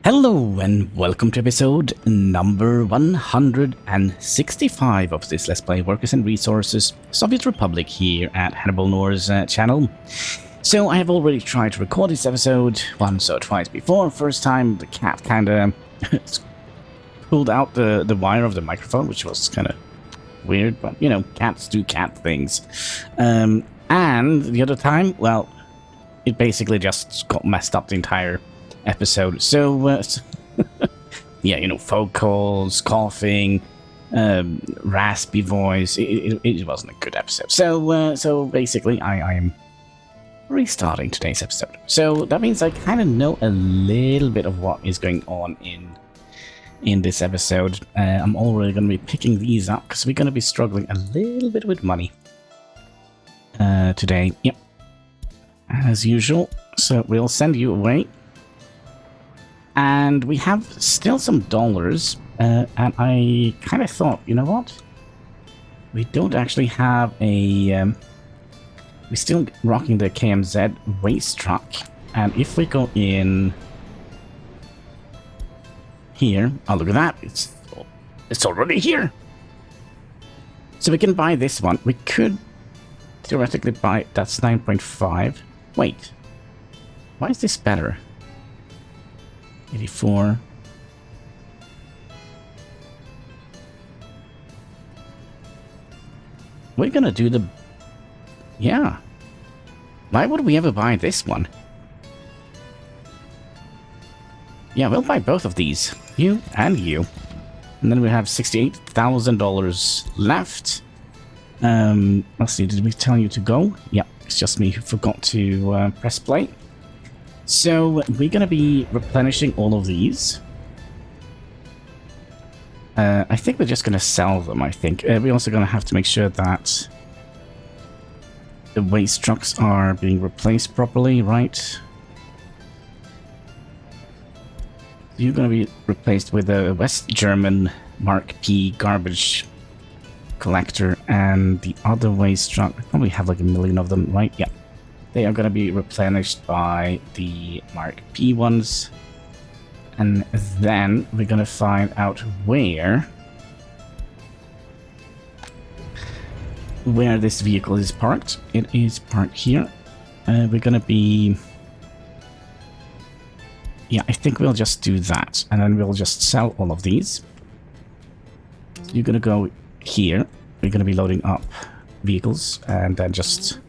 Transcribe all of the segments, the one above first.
Hello and welcome to episode number 165 of this Let's Play Workers and Resources Soviet Republic here at HanniballNOR's channel. So I have already tried to record this episode once or twice before. First time the cat kinda pulled out the wire of the microphone, which was kinda weird, but you know, cats do cat things. And the other time, well, it basically just got messed up the entire episode. So yeah, you know, phone calls, coughing, raspy voice. It wasn't a good episode. So basically I am restarting today's episode. So that means I kind of know a little bit of what is going on in this episode. I'm already going to be picking these up because we're going to be struggling a little bit with money today. Yep, as usual. So we'll send you away. And we have still some dollars, and I kind of thought, you know what? We don't actually have a... we're still rocking the KMZ waste truck, and if we go in here... Oh, look at that! It's already here! So we can buy this one. We could theoretically buy... That's 9.5. Wait. Why is this better? 84. We're gonna do the... Yeah. Why would we ever buy this one? Yeah, we'll buy both of these. You and you. And then we have $68,000 left. Let's see, did we tell you to go? Yeah, it's just me who forgot to press play. So we're going to be replenishing all of these. I think we're just going to sell them, I think. We're also going to have to make sure that the waste trucks are being replaced properly, right? You're going to be replaced with a West German Mark P garbage collector, and the other waste truck, we probably have like a million of them, right? Yeah. They are going to be replenished by the Mark P ones. And then we're going to find out where this vehicle is parked. It is parked here. We're going to be... Yeah, I think we'll just do that. And then we'll just sell all of these. So you're going to go here. We're going to be loading up vehicles and then just...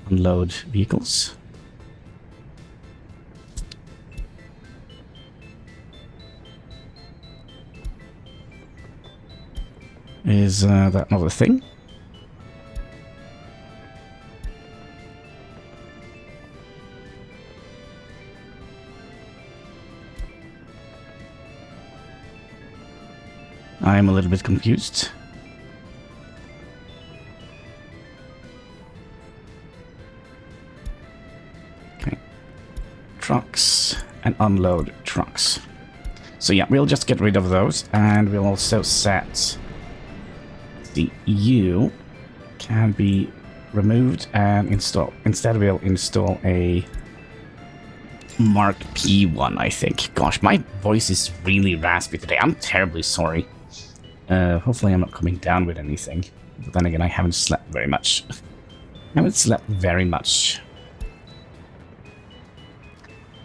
unload vehicles. Is that not a thing? I am a little bit confused. Trucks and unload trucks. So yeah, we'll just get rid of those, and we'll also set the U can be removed and install. Instead we'll install a Mark P one, I think. Gosh, my voice is really raspy today. I'm terribly sorry. Hopefully I'm not coming down with anything. But then again, I haven't slept very much.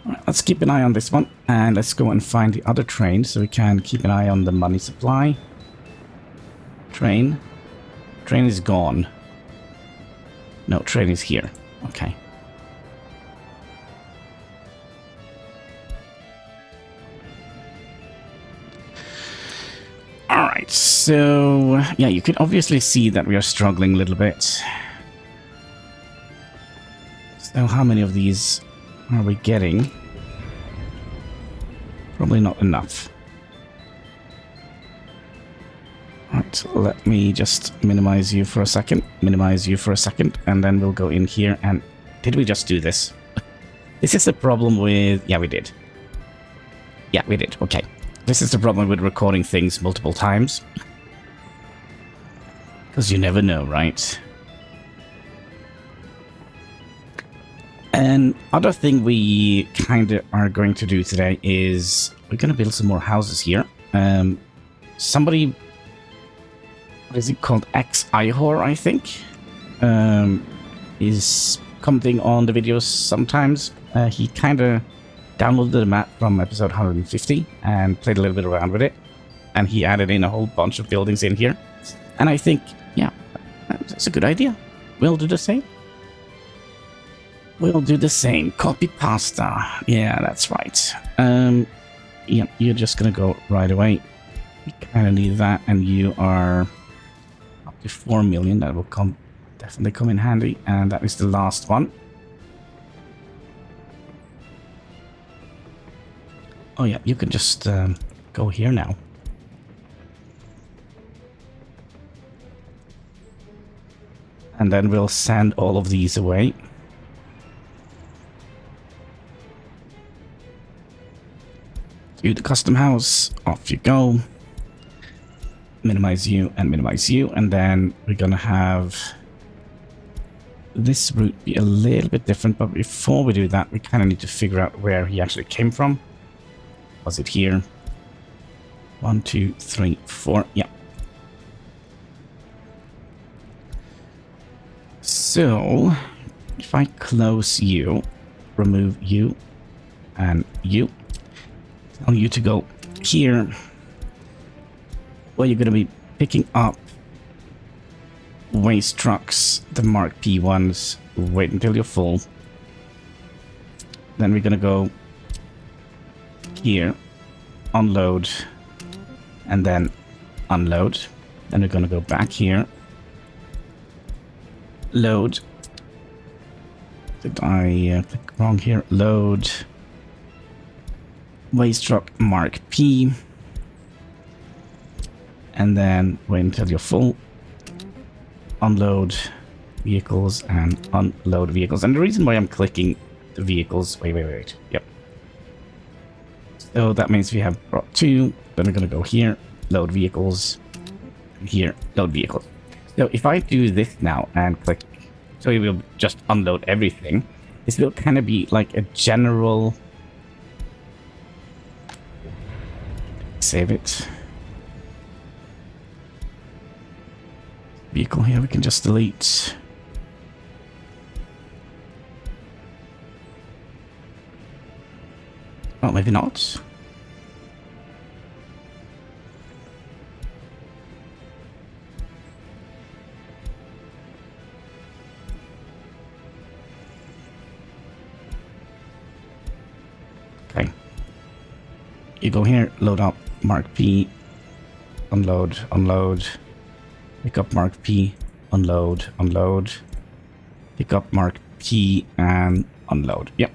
Alright, let's keep an eye on this one, and let's go and find the other train so we can keep an eye on the money supply. Train is gone. No, train is here. Okay. Alright, so yeah, you can obviously see that we are struggling a little bit. So how many of these are we getting? Probably not enough. Right, let me just minimize you for a second, and then we'll go in here and... Did we just do this? This is the problem with... Yeah, we did. Yeah, we did. Okay. This is the problem with recording things multiple times. Because you never know, right? And other thing we kind of are going to do today is we're going to build some more houses here. Somebody, what is it called? XIHOR, I think, is commenting on the videos sometimes. He kind of downloaded the map from episode 150 and played a little bit around with it. And he added in a whole bunch of buildings in here. And I think, yeah, that's a good idea. We'll do the same. We'll do the same. Copy pasta. Yeah, that's right. Yeah, you're just gonna go right away. We kind of need that, and you are up to 4 million. That will definitely come in handy, and that is the last one. Oh yeah, you can just go here now. And then we'll send all of these away. To the custom house, off you go. Minimize you, and then we're gonna have this route be a little bit different, but before we do that, we kind of need to figure out where he actually came from. Was it here? 1, 2, 3, 4, yeah. So, if I close you, remove you, and you, tell you to go here, where you're going to be picking up waste trucks, the Mark P ones. Wait until you're full. Then we're going to go here, unload, and then unload. Then we're going to go back here, load. Did I click wrong here? Load. Waste truck Mark P. And then wait until you're full. Unload vehicles and unload vehicles. And the reason why I'm clicking the vehicles... Wait. Yep. So that means we have brought 2. Then we're going to go here, load vehicles. Here, load vehicles. So if I do this now and click... So we will just unload everything. This will kind of be like a general... Save it. Vehicle here we can just delete. Oh, maybe not. Okay. You go here, load up Mark P, unload, unload. Pick up Mark P, unload, unload. Pick up Mark P and unload. Yep.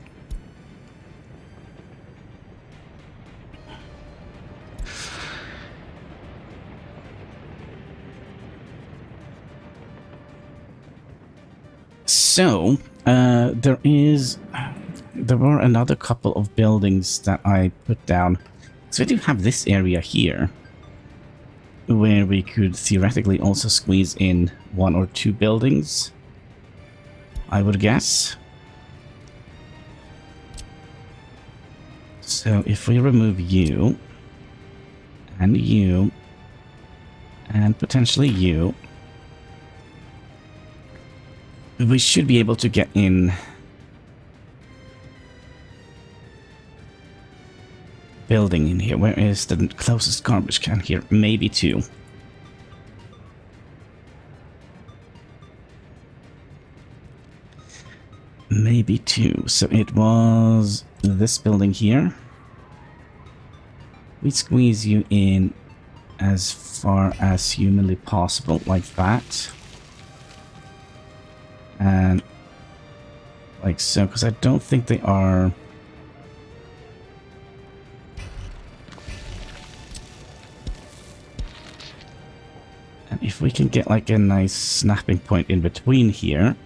So, there were another couple of buildings that I put down. So we do have this area here, where we could theoretically also squeeze in 1 or 2 buildings, I would guess. So if we remove you, and potentially you, we should be able to get in building in here. Where is the closest garbage can here? Maybe 2. Maybe 2. So it was this building here. We squeeze you in as far as humanly possible, like that. And like so, because I don't think they are... And if we can get like a nice snapping point in between here...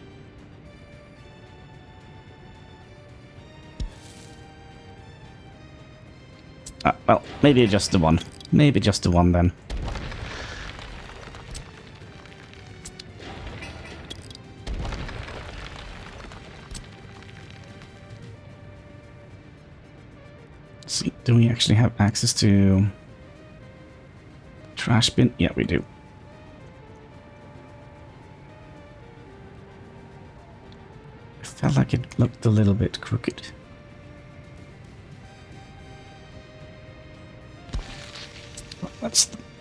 well, maybe just the one. Maybe just the one then. Let's see. Do we actually have access to trash bin? Yeah, we do. I felt like it looked a little bit crooked.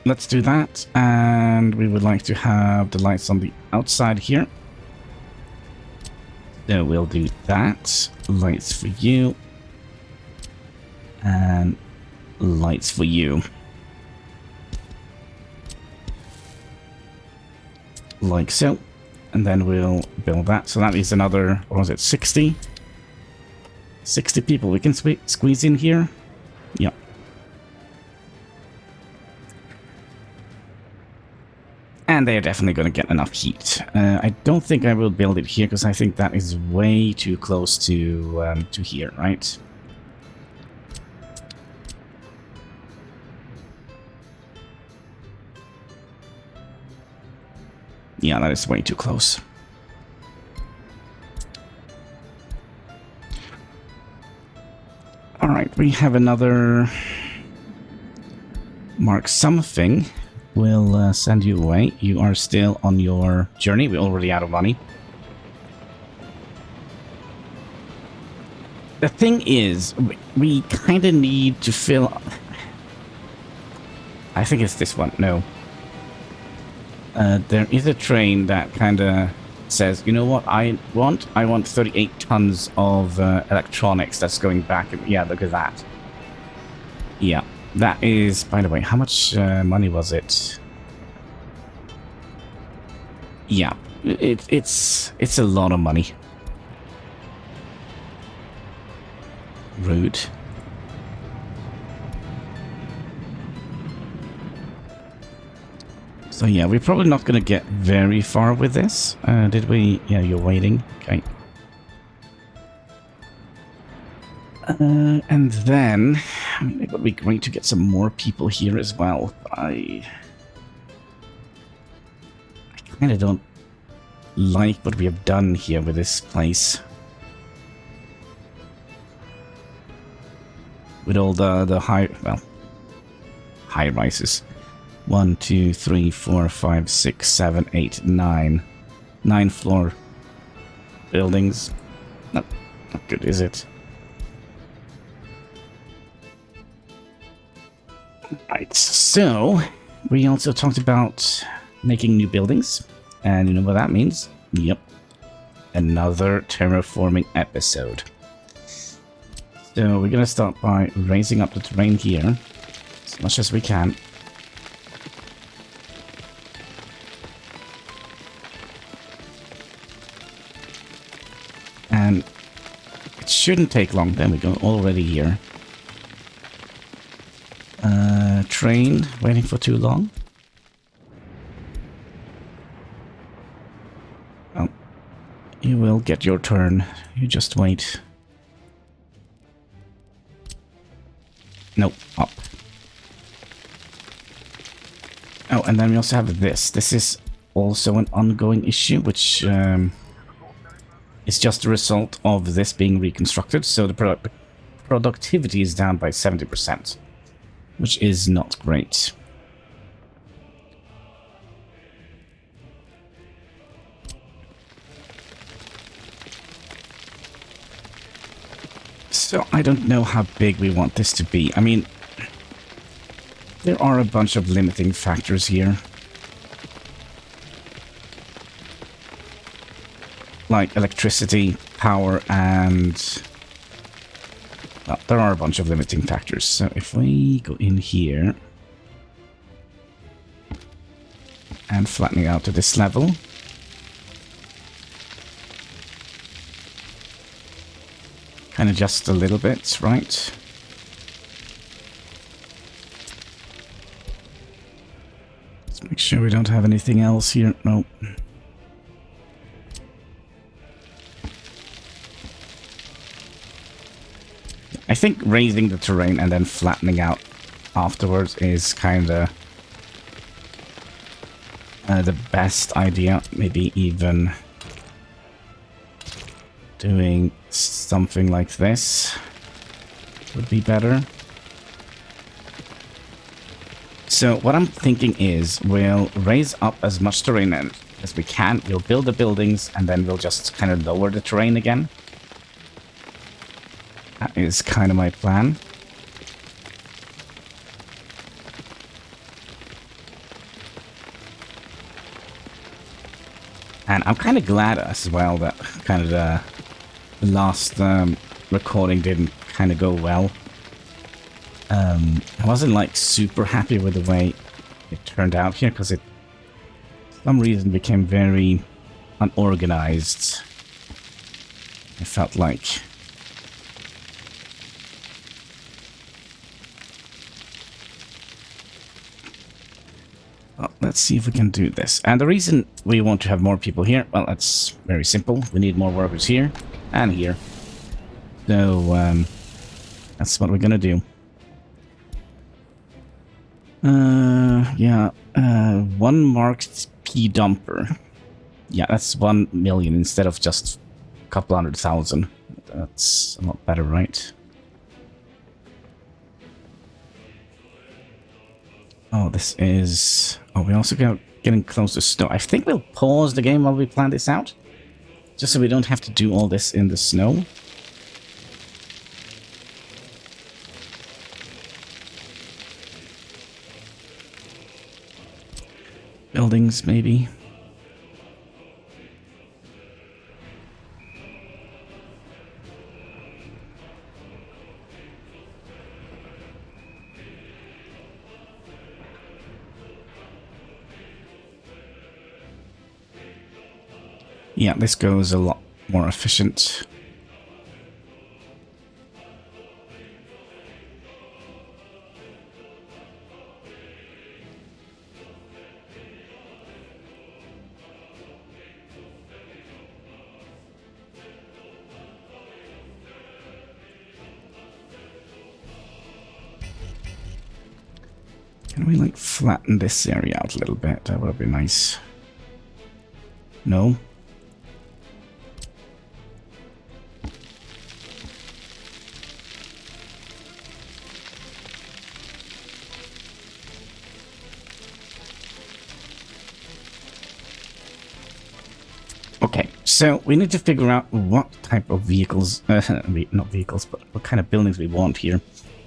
Let's do that, and we would like to have the lights on the outside here. So we'll do that. Lights for you. And lights for you. Like so. And then we'll build that. So that is another, what was it, 60? 60 people we can squeeze in here. Yep. And they're definitely going to get enough heat. I don't think I will build it here because I think that is way too close to here, right? Yeah, that is way too close. Alright, we have another mark something. We'll send you away. You are still on your journey. We're already out of money. The thing is, we kind of need to fill... I think it's this one. No. There is a train that kind of says, you know what I want? I want 38 tons of electronics that's going back. Yeah, look at that. Yeah, that is, by the way, how much money was it? Yeah, it's a lot of money. Rude. So yeah, we're probably not going to get very far with this. Did we? Yeah, you're waiting. Okay. And then, I mean, it would be great to get some more people here as well. I kind of don't like what we have done here with this place. With all the high rises. 1, 2, 3, 4, 5, 6, 7, 8, 9. 9 floor buildings. Not good, is it? Right, so we also talked about making new buildings. And you know what that means? Yep. Another terraforming episode. So we're going to start by raising up the terrain here as much as we can. And it shouldn't take long. There we go, already here. Train, waiting for too long. Oh, you will get your turn. You just wait. Nope, up. Oh, and then we also have this. This is also an ongoing issue, which is just a result of this being reconstructed. So the productivity is down by 70%, which is not great. So I don't know how big we want this to be. I mean, there are a bunch of limiting factors here. Like electricity, power, and... well, there are a bunch of limiting factors. So if we go in here and flatten it out to this level. Kind of just a little bit, right? Let's make sure we don't have anything else here. Nope. I think raising the terrain and then flattening out afterwards is kind of the best idea. Maybe even doing something like this would be better. So what I'm thinking is we'll raise up as much terrain as we can. We'll build the buildings and then we'll just kind of lower the terrain again. That is kind of my plan. And I'm kind of glad as well that kind of the last recording didn't kind of go well. I wasn't like super happy with the way it turned out here because it, for some reason, became very unorganized. I felt like. Well, let's see if we can do this. And the reason we want to have more people here, well, that's very simple. We need more workers here and here. So that's what we're gonna do. Yeah, one marked P dumper. Yeah, that's 1 million instead of just a couple 100,000. That's a lot better, right? Oh, this is... Oh, we also got getting close to snow. I think we'll pause the game while we plan this out. Just so we don't have to do all this in the snow. Buildings, maybe. Yeah, this goes a lot more efficient. Can we, like, flatten this area out a little bit? That would be nice. No? Okay, so we need to figure out what type of vehicles, not vehicles, but what kind of buildings we want here.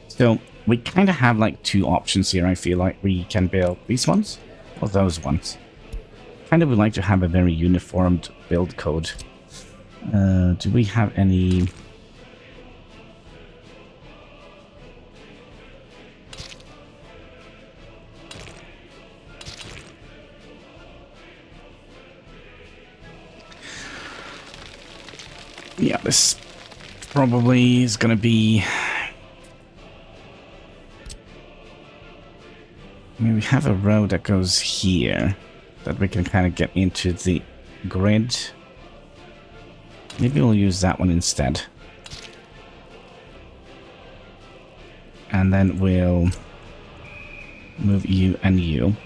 So we kind of have like two options here. I feel like we can build these ones or those ones. Kind of would like to have a very uniformed build code. Do we have any... Yeah, this probably is gonna be... I mean, we have a road that goes here that we can kind of get into the grid. Maybe we'll use that one instead. And then we'll move you and you.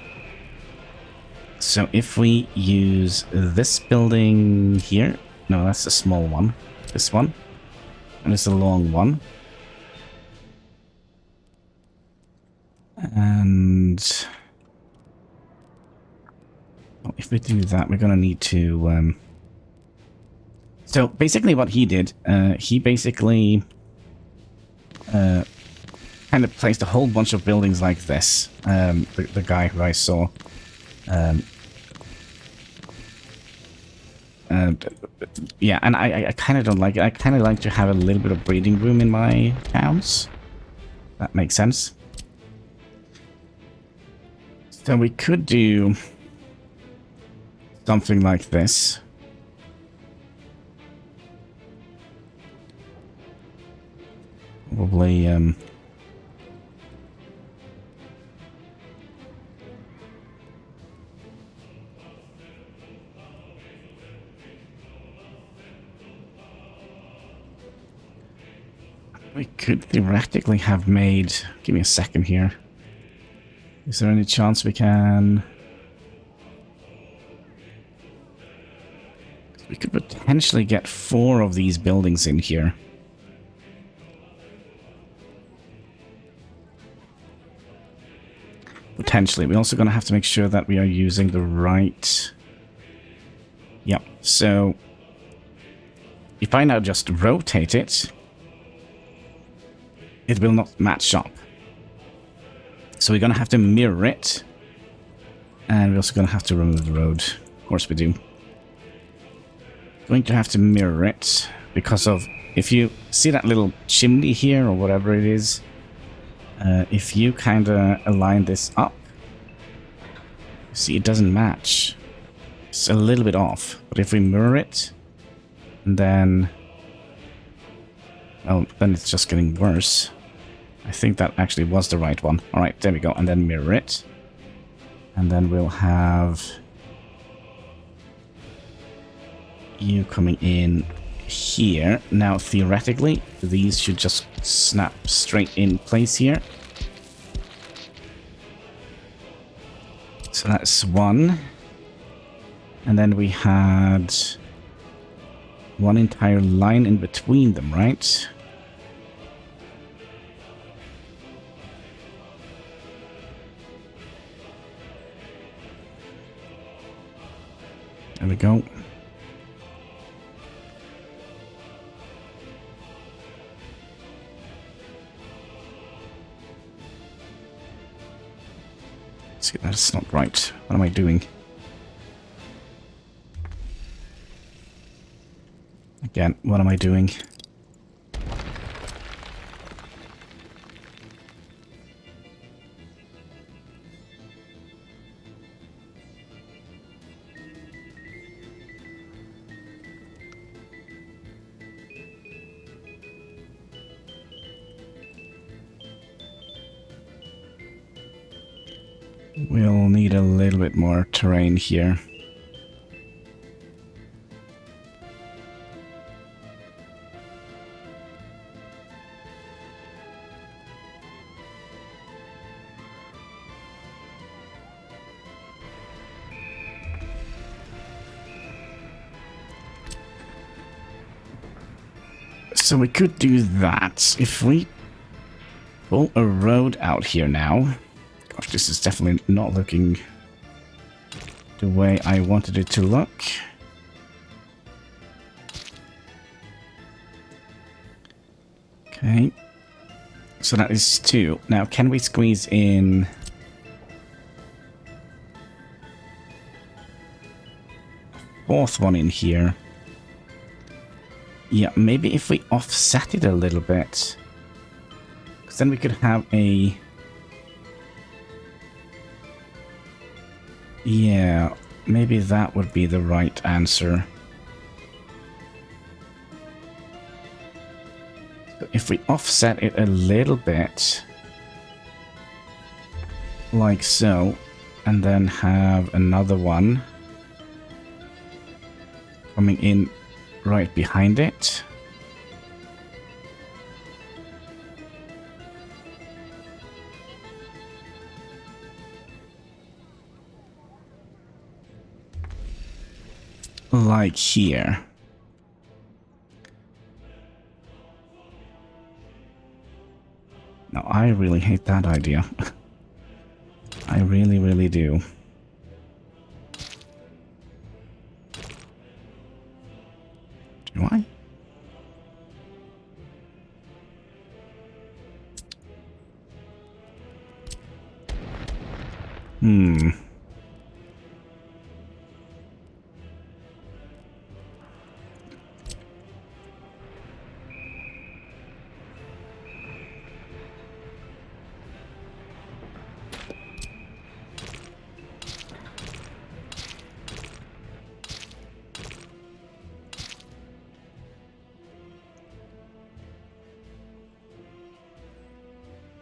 So if we use this building here, no, that's a small one. This one, and it's a long one. And if we do that, we're gonna need to. So basically, what he did, he basically kind of placed a whole bunch of buildings like this. The guy who I saw. Yeah, and I kind of don't like it. I kind of like to have a little bit of breathing room in my towns. That makes sense. So we could do something like this. Probably, we could theoretically have made... Give me a second here. Is there any chance we can... We could potentially get 4 of these buildings in here. Potentially. We're also going to have to make sure that we are using the right... Yep, so... If I now just rotate it, it will not match up. So we're going to have to mirror it. And we're also going to have to remove the road. Of course we do. Going to have to mirror it because of... If you see that little chimney here or whatever it is, if you kind of align this up, see it doesn't match. It's a little bit off. But if we mirror it, and then... Well, then it's just getting worse. I think that actually was the right one. Alright, there we go. And then mirror it. And then we'll have... you coming in here. Now, theoretically, these should just snap straight in place here. So that's one. And then we had one entire line in between them, right? There we go. See, that's not right. What am I doing? Again, what am I doing? We'll need a little bit more terrain here. So we could do that if we pull a road out here now. Gosh, this is definitely not looking the way I wanted it to look. Okay. So that is two. Now, can we squeeze in... fourth one in here? Yeah, maybe if we offset it a little bit. Because then we could have a... Yeah, maybe that would be the right answer. So if we offset it a little bit, like so, and then have another one coming in right behind it. Like here. No, I really hate that idea. I really, really do. Do I?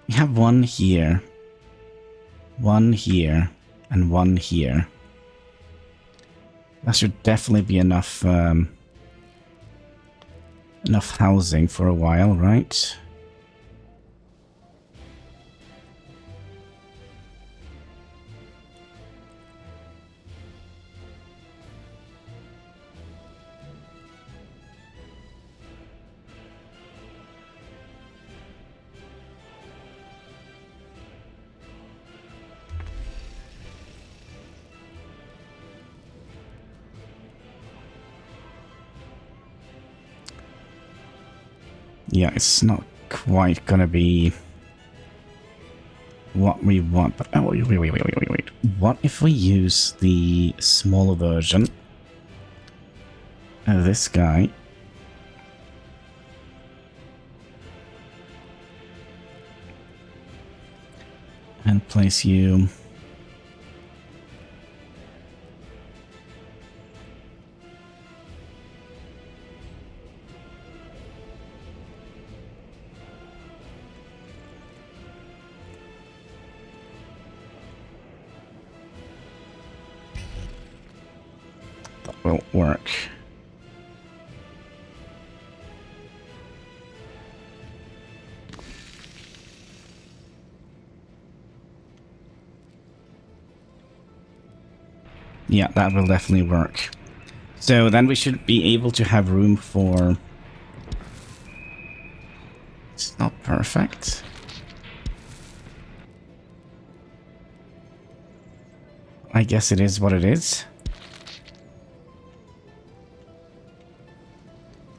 We have one here, and one here. That should definitely be enough, enough housing for a while, right? Yeah, it's not quite gonna be what we want, but oh, wait. What if we use the smaller version of this guy? And place you... That will work. Yeah, that will definitely work. So then we should be able to have room for... It's not perfect. I guess it is what it is.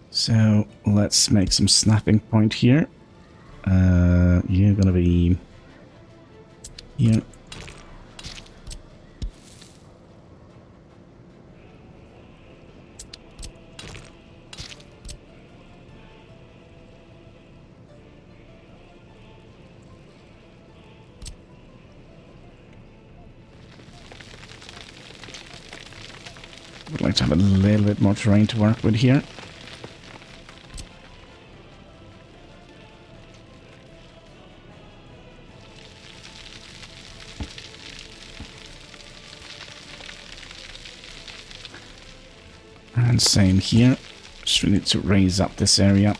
So let's make some snapping point here. You're gonna be here. Would like to have a little bit more terrain to work with here. And same here. Just need to raise up this area.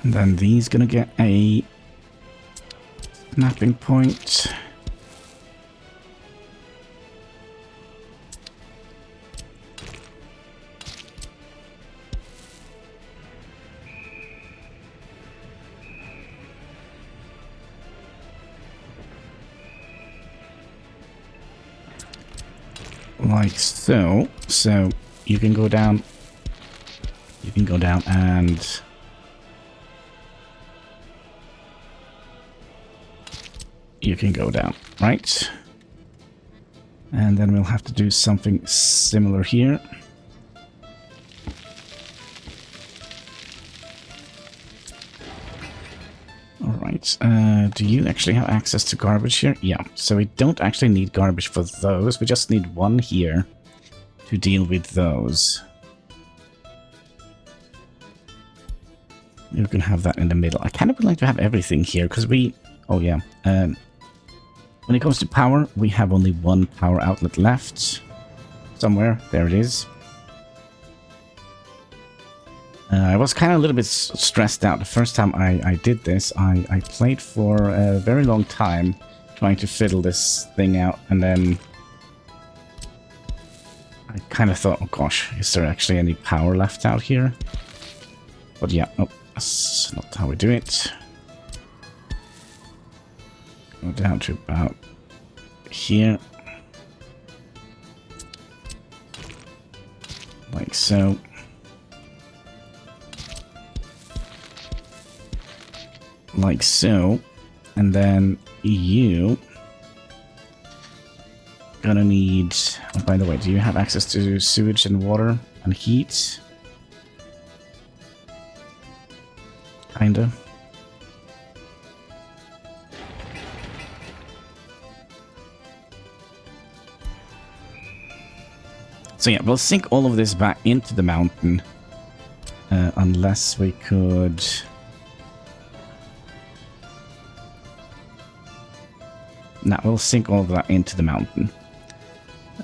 And then these gonna get a snapping point. Like so. So you can go down. You can go down and you can go down, right? And then we'll have to do something similar here. Alright, do you actually have access to garbage here? Yeah, so we don't actually need garbage for those, we just need one here to deal with those. You can have that in the middle. I kind of would like to have everything here, because we... Oh yeah, when it comes to power, we have only one power outlet left. Somewhere. There it is. I was kind of a little bit stressed out the first time I did this. I played for a very long time trying to fiddle this thing out, and then I kind of thought, oh gosh, is there actually any power left out here? But yeah, oh, that's not how we do it. Go down to about here. Like so. Like so. And then you gonna need... Oh, by the way, do you have access to sewage and water and heat? Kinda. So yeah, we'll sink all of this back into the mountain. Unless we could... No, we'll sink all of that into the mountain.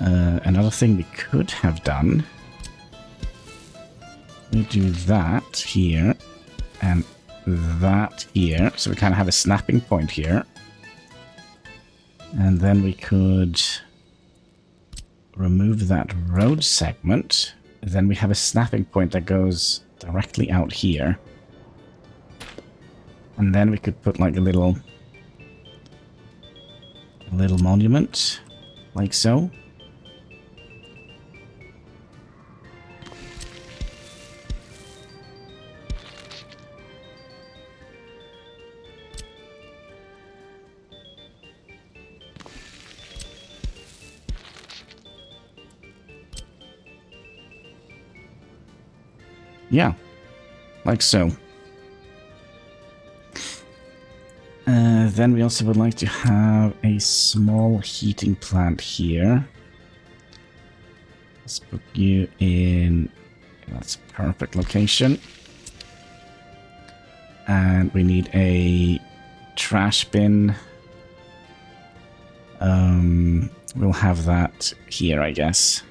Another thing we could have done We do that here and that here. So we kind of have a snapping point here. And then we could remove that road segment. Then we have a snapping point that goes directly out here. And then we could put like a little monument, like so. Yeah, like so. Then we also would like to have a small heating plant here. Let's put you in, that's a perfect location. And we need a trash bin. We'll have that here, I guess.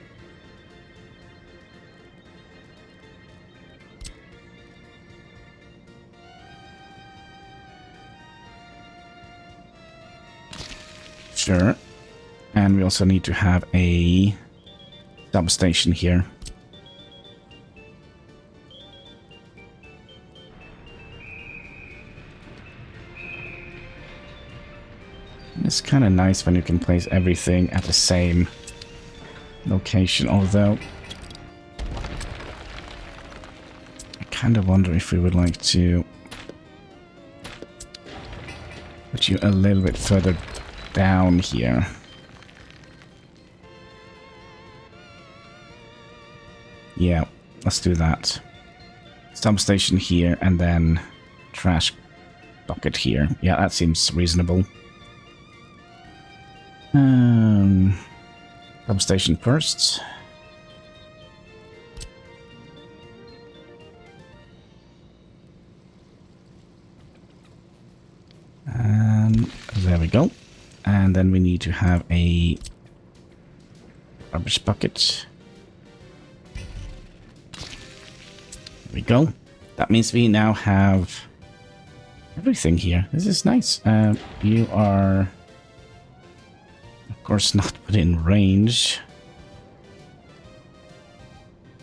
Sure. And we also need to have a substation here. It's kind of nice when you can place everything at the same location, although I kind of wonder if we would like to put you a little bit further down here. Yeah, let's do that. Substation here and then trash bucket here. Yeah, that seems reasonable. Substation first. And there we go. And then we need to have a rubbish bucket. There we go. That means we now have everything here. This is nice. You are, of course, not within range.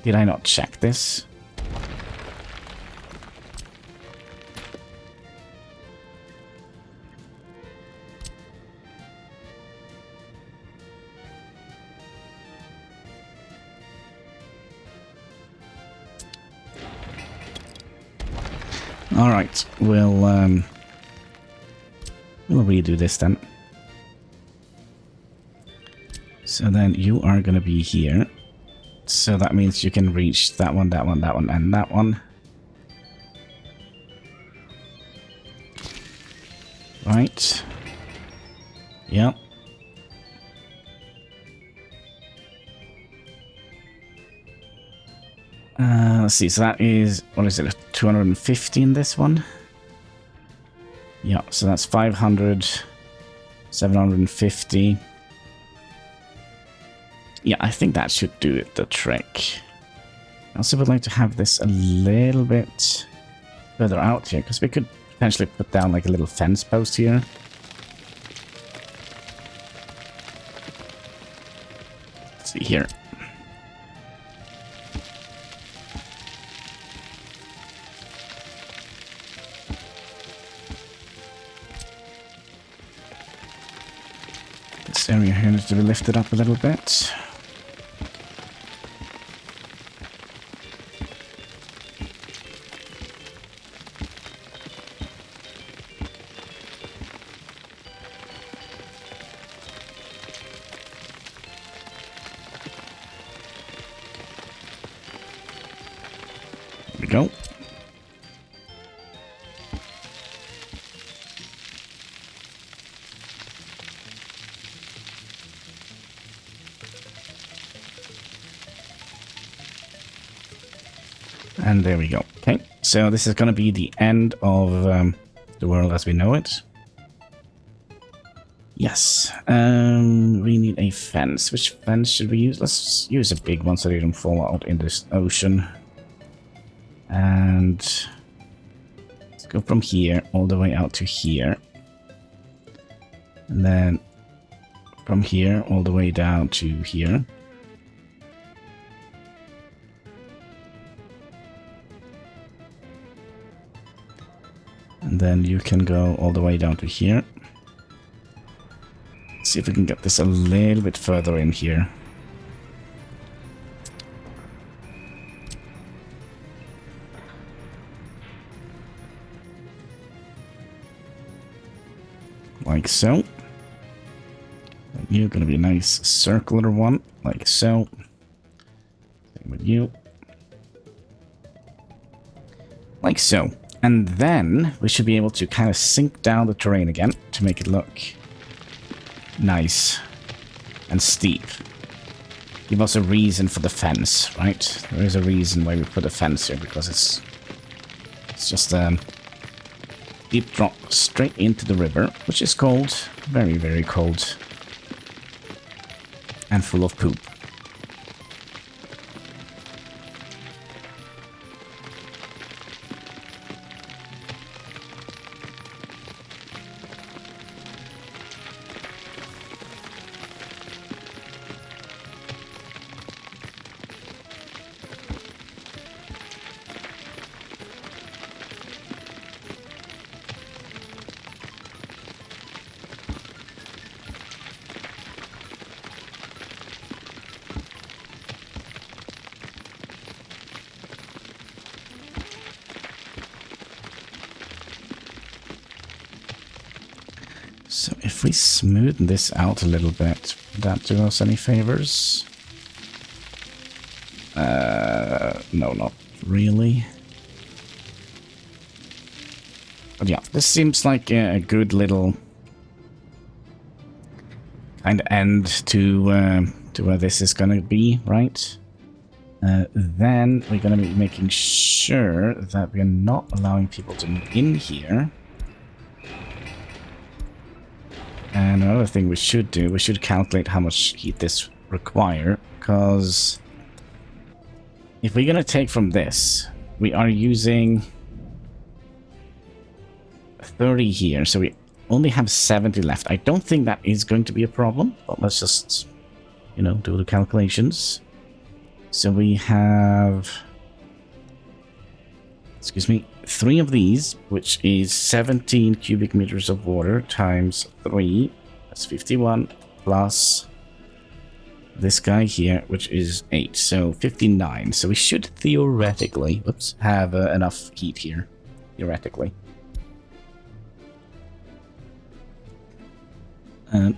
Did I not check this? All right, we'll redo this then. So then you are going to be here. So that means you can reach that one, that one, that one, and that one. Right. Yep. Let's see, so that is, what is it, 250 in this one? Yeah, so that's 500, 750. Yeah, I think that should do it, the trick. I also would like to have this a little bit further out here, because we could potentially put down like a little fence post here. Let's see here. This area here needs to be lifted up a little bit. There we go. And there we go. Okay, so this is going to be the end of the world as we know it. Yes, we need a fence. Which fence should we use? Let's use a big one so they don't fall out in this ocean. And let's go from here all the way out to here. And then from here all the way down to here. And then you can go all the way down to here. See if we can get this a little bit further in here. Like so. You're gonna be a nice circular one, like so. Same with you. Like so. And then we should be able to kind of sink down the terrain again to make it look nice and steep. Give us a reason for the fence, right? There is a reason why we put a fence here, because it's just a deep drop straight into the river, which is cold, very, very cold, and full of poop. So if we smoothen this out a little bit, would that do us any favors? No, not really. But yeah, this seems like a good little kind of end to where this is gonna be, right? Then we're gonna be making sure that we're not allowing people to move in here. And another thing we should do, we should calculate how much heat this require, because if we're gonna take from this, we are using 30 here, so we only have 70 left. I don't think that is going to be a problem, but let's just, you know, do the calculations. So we have, excuse me, 3 of these, which is 17 cubic meters of water times 3. That's 51 plus this guy here, which is 8. So 59. So we should theoretically, whoops, have enough heat here. Theoretically.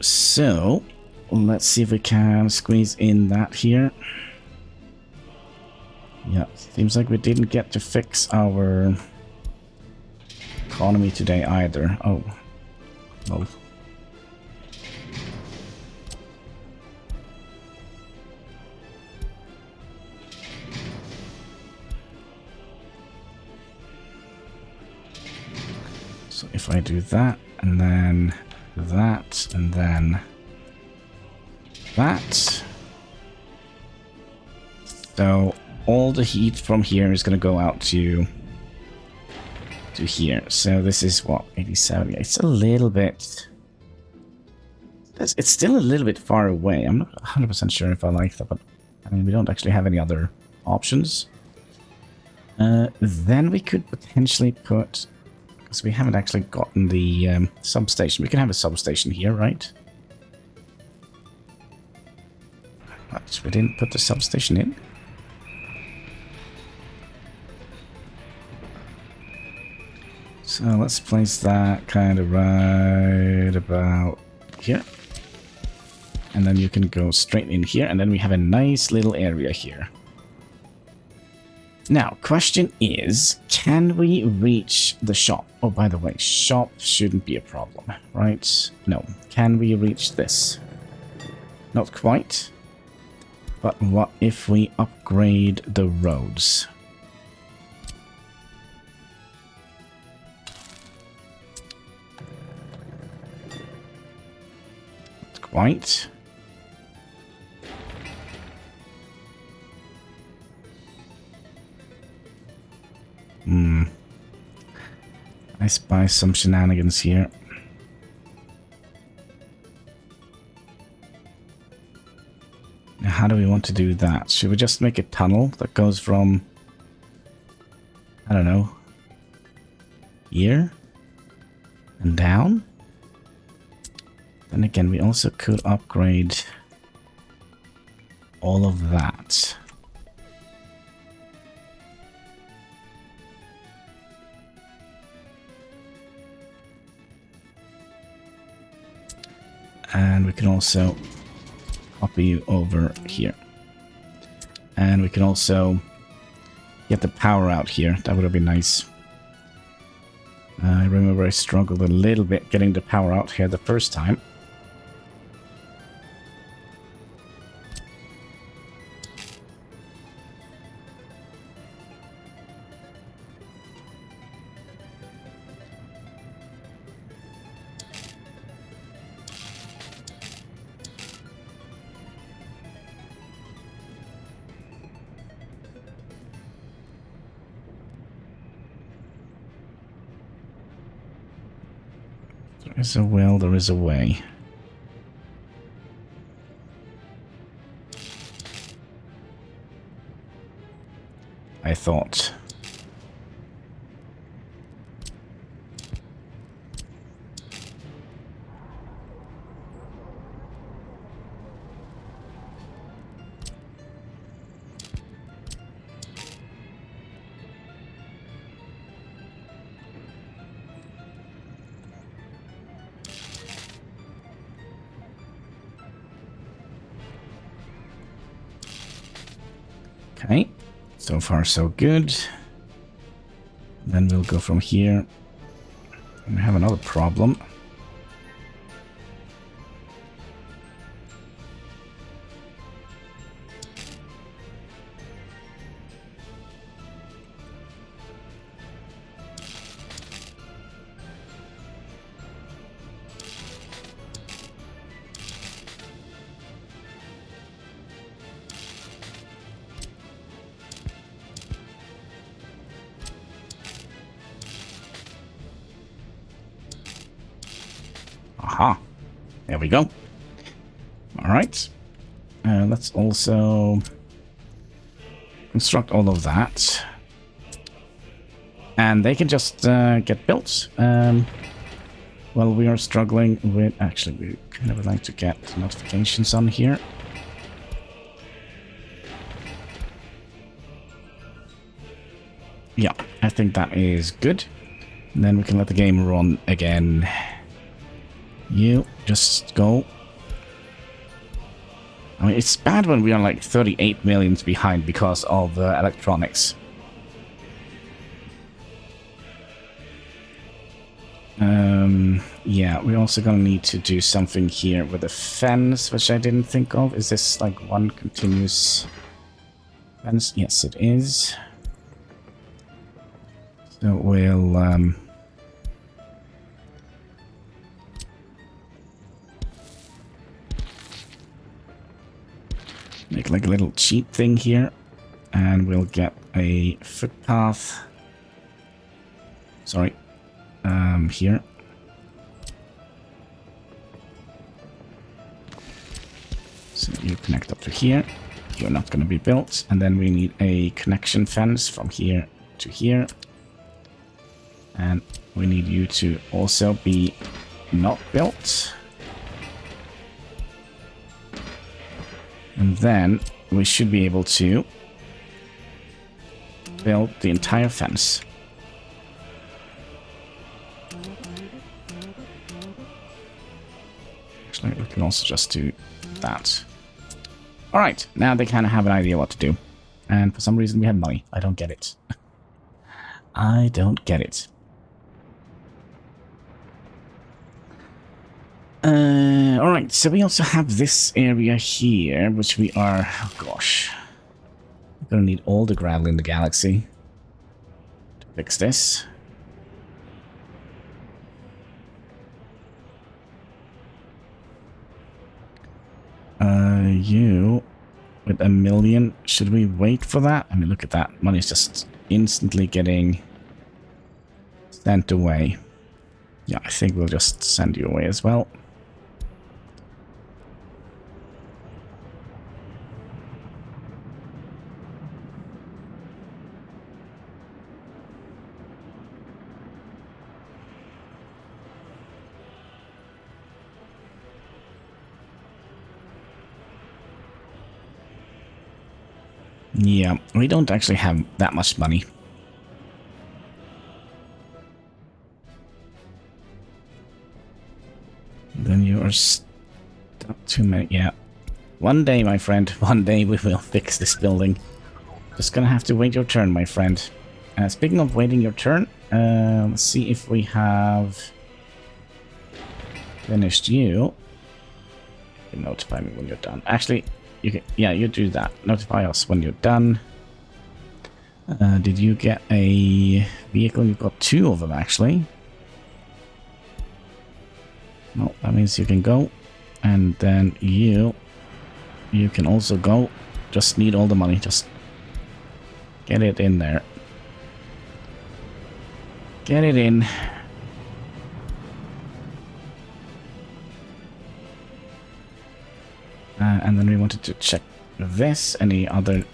So let's see if we can squeeze in that here. Yeah, seems like we didn't get to fix our economy today either. Oh. Well. So if I do that, and then that, and then that. So all the heat from here is going to go out to here. So this is what, 87. It's a little bit, it's still a little bit far away. I'm not 100% sure if I like that, but I mean, we don't actually have any other options. Then we could potentially put, because we haven't actually gotten the substation. We can have a substation here, right? But we didn't put the substation in. So let's place that kind of right about here. And then you can go straight in here, and then we have a nice little area here. Now, question is, can we reach the shop? Oh, by the way, shop shouldn't be a problem, right? No. Can we reach this? Not quite. But what if we upgrade the roads? Not quite. I spy some shenanigans here. Now, how do we want to do that? Should we just make a tunnel that goes from, I don't know, here and down? Then again, we also could upgrade all of that. And we can also copy you over here. And we can also get the power out here. That would have been nice. I remember I struggled a little bit getting the power out here the first time. There is a will, there is a way. I thought. Okay, so far so good. Then we'll go from here. We have another problem. Aha, there we go. All right, let's also construct all of that. And they can just get built. Well, we are struggling with... Actually, we kind of would like to get notifications on here. Yeah, I think that is good. And then we can let the game run again. You just go. I mean, it's bad when we are like 38 millions behind because of electronics. Yeah, we're also gonna need to do something here with the fence, which I didn't think of. Is this like one continuous fence? Yes, it is. So we'll make like a little cheat thing here, and we'll get a footpath. Sorry, here. So you connect up to here. You're not going to be built, and then we need a connection fence from here to here, and we need you to also be not built. And then we should be able to build the entire fence. Actually, we can also just do that. Alright, now they kind of have an idea what to do. And for some reason we have money. I don't get it. I don't get it. Alright, so we also have this area here, which we are... Oh gosh. We're gonna need all the gravel in the galaxy to fix this. You... With 1 million, should we wait for that? I mean, look at that. Money's just instantly getting sent away. Yeah, I think we'll just send you away as well. Yeah, we don't actually have that much money. Then you are stuck too many. Yeah. One day, my friend, one day we will fix this building. Just gonna have to wait your turn, my friend. Speaking of waiting your turn, let's see if we have finished you. You can notify me when you're done. Actually, you can, yeah, you do that. Notify us when you're done. Did you get a vehicle? You've got 2 of them, actually. No, that means you can go. And then you can also go. Just need all the money. Just get it in there. Get it in. And then we wanted to check this. Any other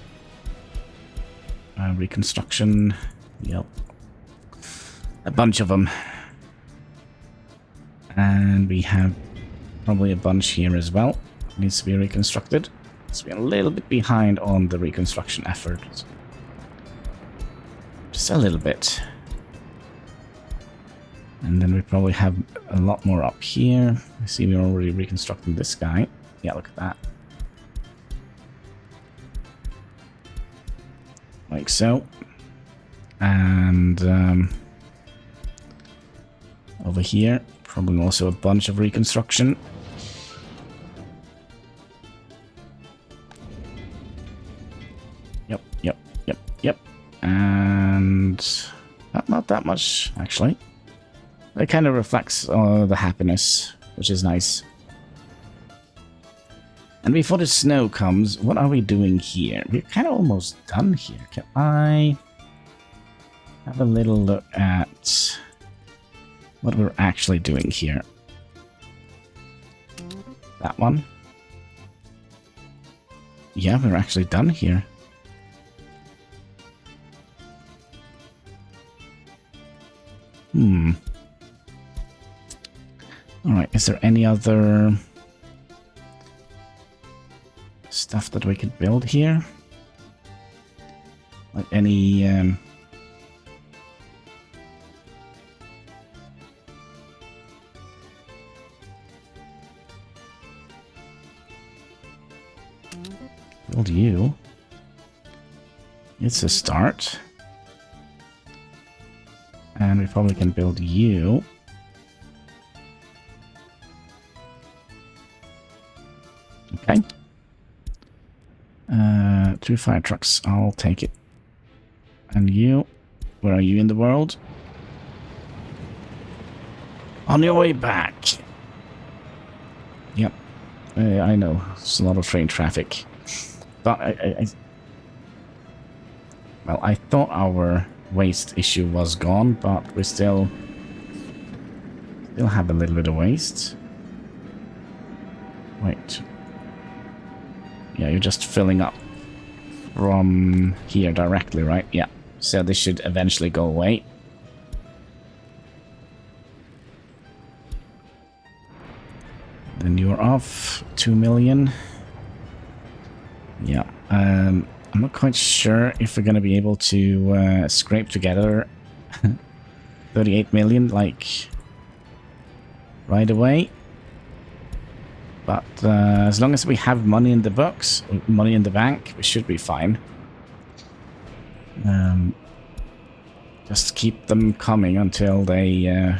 reconstruction? Yep. A bunch of them. And we have probably a bunch here as well. Needs to be reconstructed. So we're a little bit behind on the reconstruction effort. Just a little bit. And then we probably have a lot more up here. I see we're already reconstructing this guy. Yeah, look at that. Like so. And over here, probably also a bunch of reconstruction. Yep. And not that much, actually. It kind of reflects the happiness, which is nice. And before the snow comes, what are we doing here? We're kind of almost done here. Can I have a little look at what we're actually doing here? That one. Yeah, we're actually done here. Alright, is there any other stuff that we could build here? Like any build you. It's a start. And we probably can build you. Okay. 2 fire trucks. I'll take it. And you? Where are you in the world? On your way back. Yep. I know. It's a lot of train traffic. But well, I thought our waste issue was gone, but we still have a little bit of waste. Wait. Yeah, you're just filling up from here directly, right? Yeah. So this should eventually go away. Then you're off 2 million. Yeah. I'm not quite sure if we're going to be able to scrape together 38 million, like, right away. But as long as we have money in the books, money in the bank, we should be fine. Just keep them coming until they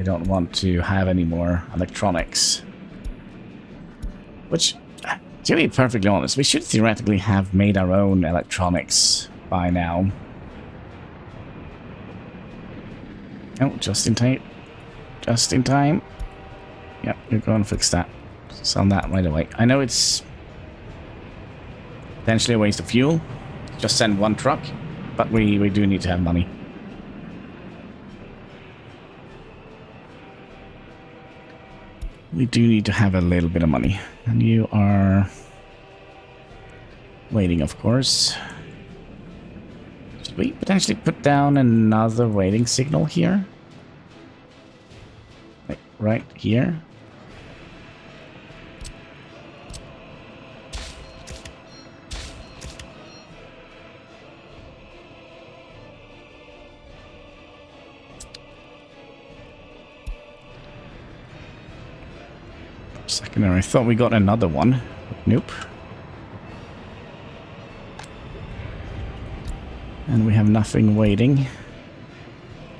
don't want to have any more electronics. Which, to be perfectly honest, we should theoretically have made our own electronics by now. Oh, just in time. Just in time. Yep, you're going to fix that. Sell that right away. I know it's potentially a waste of fuel. Just send 1 truck, but we do need to have money. We do need to have a little bit of money. And you are waiting, of course. Should we potentially put down another waiting signal here? Like right here? Second, I thought we got another one. Nope. And we have nothing waiting.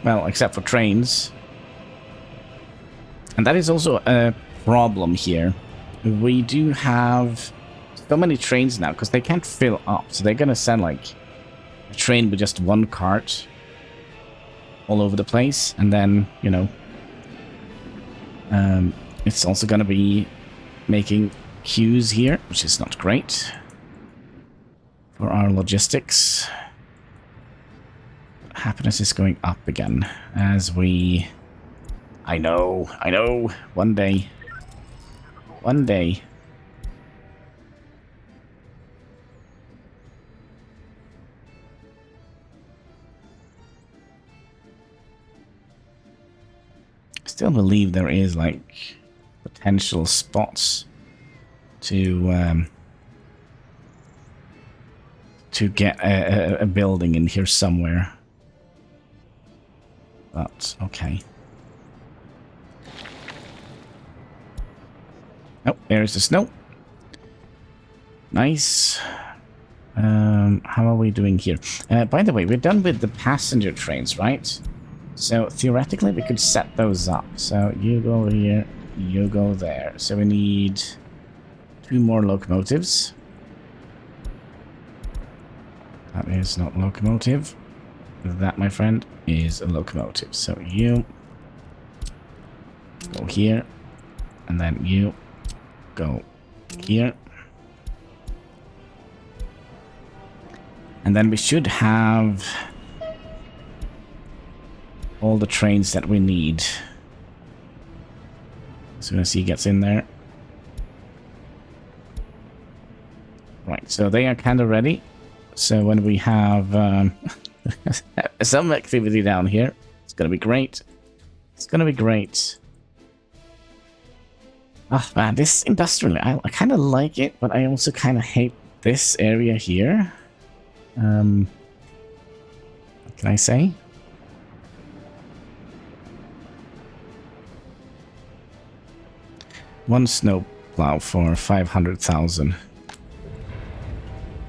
Well, except for trains. And that is also a problem here. We do have so many trains now, because they can't fill up. So they're gonna send, like, a train with just one cart all over the place. And then, you know, it's also gonna be making queues here, which is not great for our logistics. Happiness is going up again as we... I know, one day. One day. I still believe there is, like, potential spots to get a building in here somewhere. But, okay. Oh, there's the snow. Nice. How are we doing here? By the way, we're done with the passenger trains, right? So, theoretically, we could set those up. So, you go here, you go there. So, we need 2 more locomotives. That is not locomotive. That, my friend, is a locomotive. So, you go here, and then you go here. And then we should have all the trains that we need. As soon as he gets in there. Right, so they are kind of ready. So when we have some activity down here, it's going to be great. It's going to be great. Oh man, this industrial, I kind of like it, but I also kind of hate this area here. What can I say? One snowplow for 500,000.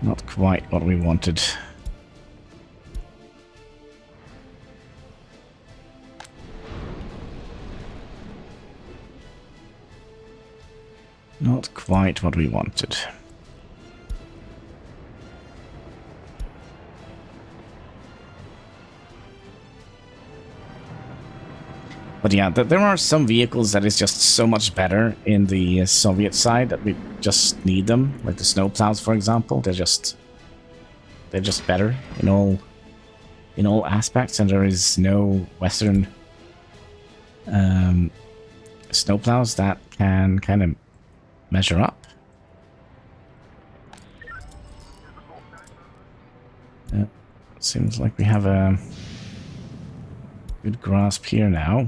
Not quite what we wanted. Not quite what we wanted. But yeah, there are some vehicles that is just so much better in the Soviet side that we just need them. Like the snowplows, for example. They're just better in all aspects, and there is no Western snowplows that can kind of measure up. Seems like we have a good grasp here now.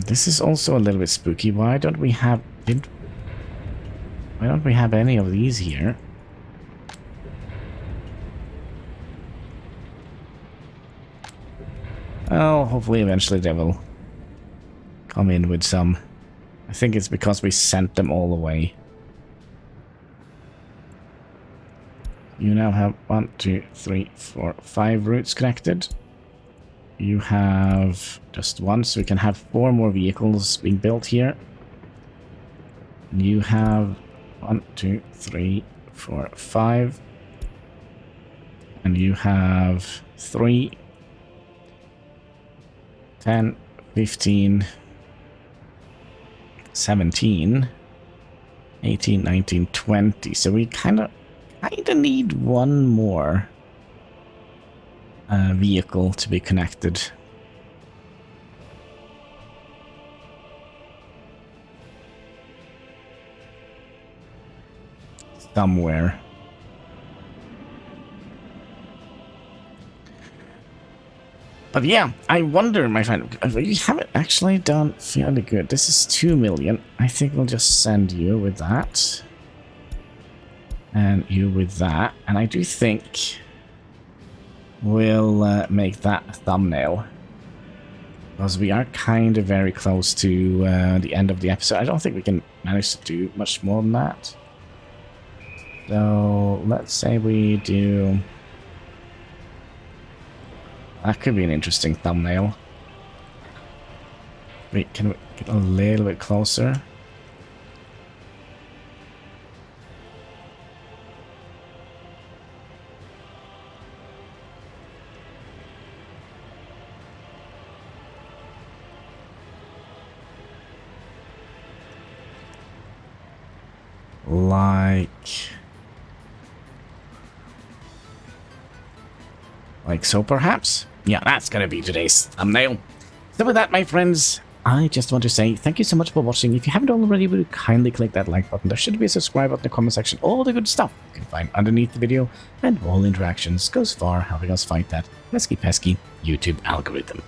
This is also a little bit spooky. Why don't we have any of these here? Oh, hopefully eventually they will come in with some. I think it's because we sent them all away. You now have 1, 2, 3, 4, 5 routes connected. You have just 1, so we can have 4 more vehicles being built here. You have 1, 2, 3, 4, 5. And you have 3, 10, 15, 17, 18, 19, 20. So we kind of need 1 more. vehicle to be connected. Somewhere. But yeah, I wonder, my friend, you haven't actually done fairly good. This is 2 million. I think we'll just send you with that. And you with that. And I do think we'll make that a thumbnail. Because we are kind of very close to the end of the episode. I don't think we can manage to do much more than that. So let's say we do... That could be an interesting thumbnail. Wait, can we get a little bit closer? Like so, perhaps? Yeah, that's gonna be today's thumbnail. So with that, my friends, I just want to say thank you so much for watching. If you haven't already, would you kindly click that like button. There should be a subscribe button in the comment section. All the good stuff you can find underneath the video. And all interactions goes far, helping us fight that pesky YouTube algorithm.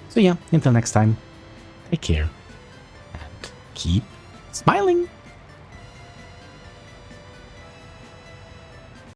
So yeah, until next time, take care. And keep smiling.